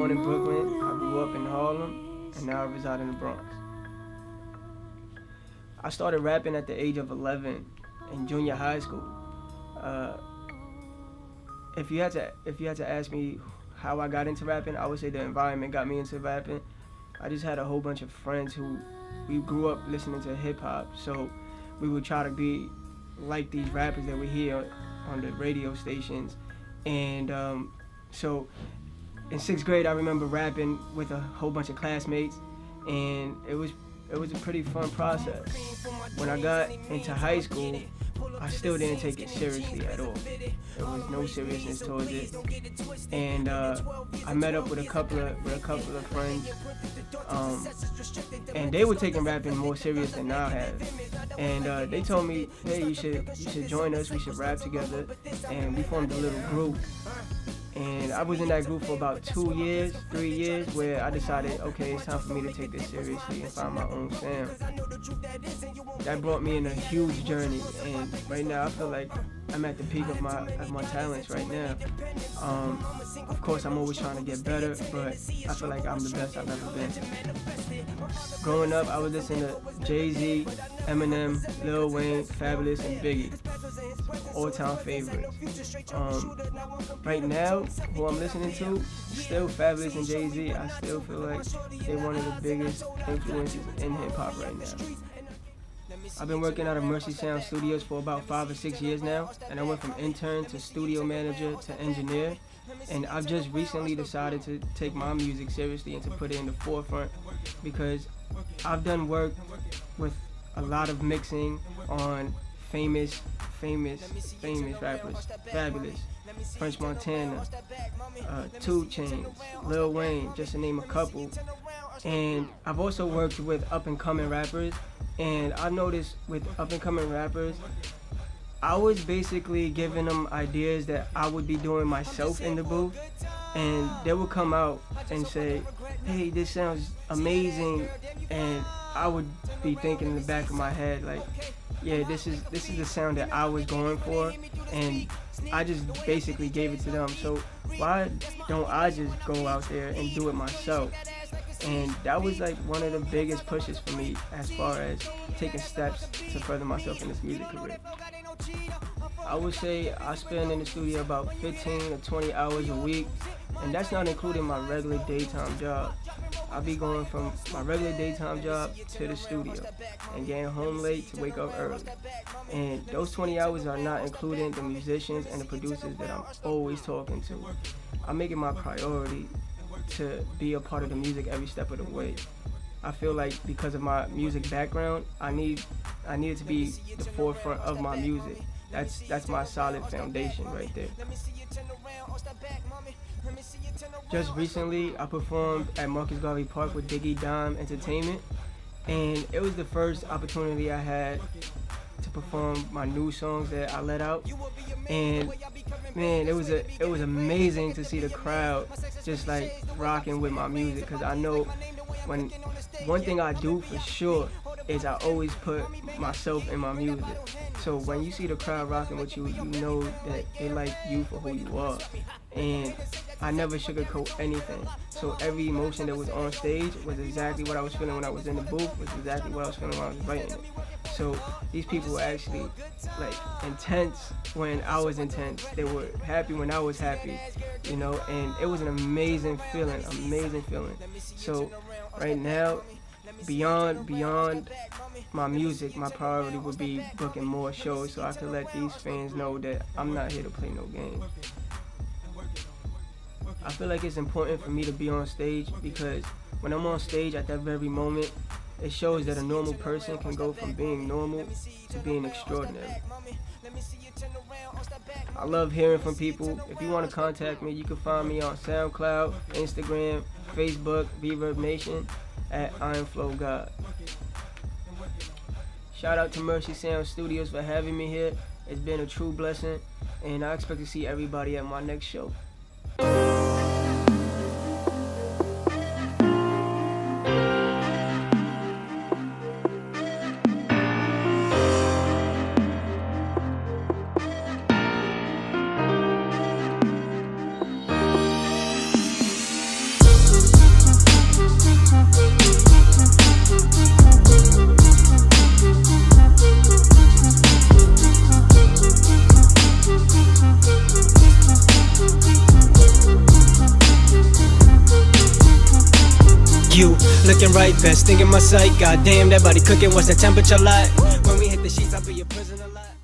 born in Brooklyn, I grew up in Harlem, and now I reside in the Bronx. I started rapping at the age of 11 in junior high school. If you had to ask me how I got into rapping, I would say the environment got me into rapping. I just had a whole bunch of friends who we grew up listening to hip hop, so we would try to be like these rappers that we hear on the radio stations. And so in 6th grade, I remember rapping with a whole bunch of classmates, and it was a pretty fun process. When I got into high school, I still didn't take it seriously at all. There was no seriousness towards it, and I met up with a couple of friends, and they were taking rapping more serious than I have. And they told me, hey, you should join us. We should rap together, and we formed a little group. And I was in that group for about 3 years, where I decided, okay, it's time for me to take this seriously and find my own sound. That brought me in a huge journey, and right now I feel like I'm at the peak of my talents right now. Of course, I'm always trying to get better, but I feel like I'm the best I've ever been. Growing up, I was listening to Jay-Z, Eminem, Lil Wayne, Fabulous, and Biggie. All-time favorites. Right now, who I'm listening to, still Fabulous and Jay-Z. I still feel like they're one of the biggest influences in hip-hop right now. I've been working out of Mercy Sound Studios for about 5 or 6 years now, and I went from intern to studio manager to engineer, and I've just recently decided to take my music seriously and to put it in the forefront, because I've done work with a lot of mixing on famous rappers, Fabulous, French Montana, 2 Chainz, Lil Wayne, just to name a couple. And I've also worked with up-and-coming rappers, and I noticed with up-and-coming rappers, I was basically giving them ideas that I would be doing myself in the booth, and they would come out and say, hey, this sounds amazing, and I would be thinking in the back of my head, like, yeah, this is the sound that I was going for, and I just basically gave it to them. So why don't I just go out there and do it myself? And that was like one of the biggest pushes for me as far as taking steps to further myself in this music career. I would say I spend in the studio about 15 to 20 hours a week, and that's not including my regular daytime job. I'll be going from my regular daytime job to the studio and getting home late to wake up early. And those 20 hours are not including the musicians and the producers that I'm always talking to. I'm making my priority to be a part of the music every step of the way. I feel like because of my music background, I needed to be the forefront of my music. That's my solid foundation right there. Just recently, I performed at Marcus Garvey Park with Diggy Dime Entertainment, and it was the first opportunity I had to perform my new songs that I let out. And man, it was amazing to see the crowd just like rocking with my music, because I know when one thing I do for sure is I always put myself in my music. So when you see the crowd rocking with you, you know that they like you for who you are. And I never sugarcoat anything. So every emotion that was on stage was exactly what I was feeling when I was in the booth, was exactly what I was feeling when I was writing it. So these people were actually like intense when I was intense. They were happy when I was happy, you know, and it was an amazing feeling. So right now, beyond my music, my priority would be booking more shows so I can let these fans know that I'm not here to play no games. I feel like it's important for me to be on stage, because when I'm on stage at that very moment, it shows that a normal person can go from being normal to being extraordinary. I love hearing from people. If you want to contact me, you can find me on SoundCloud, Instagram, Facebook, Reverb Nation at I am FlowGod. Shout out to Mercy Sound Studios for having me here. It's been a true blessing, and I expect to see everybody at my next show. you looking right, best thing in my sight. Goddamn, that body cooking, what's the temperature like? When we hit the sheets, I'll be a prisoner like.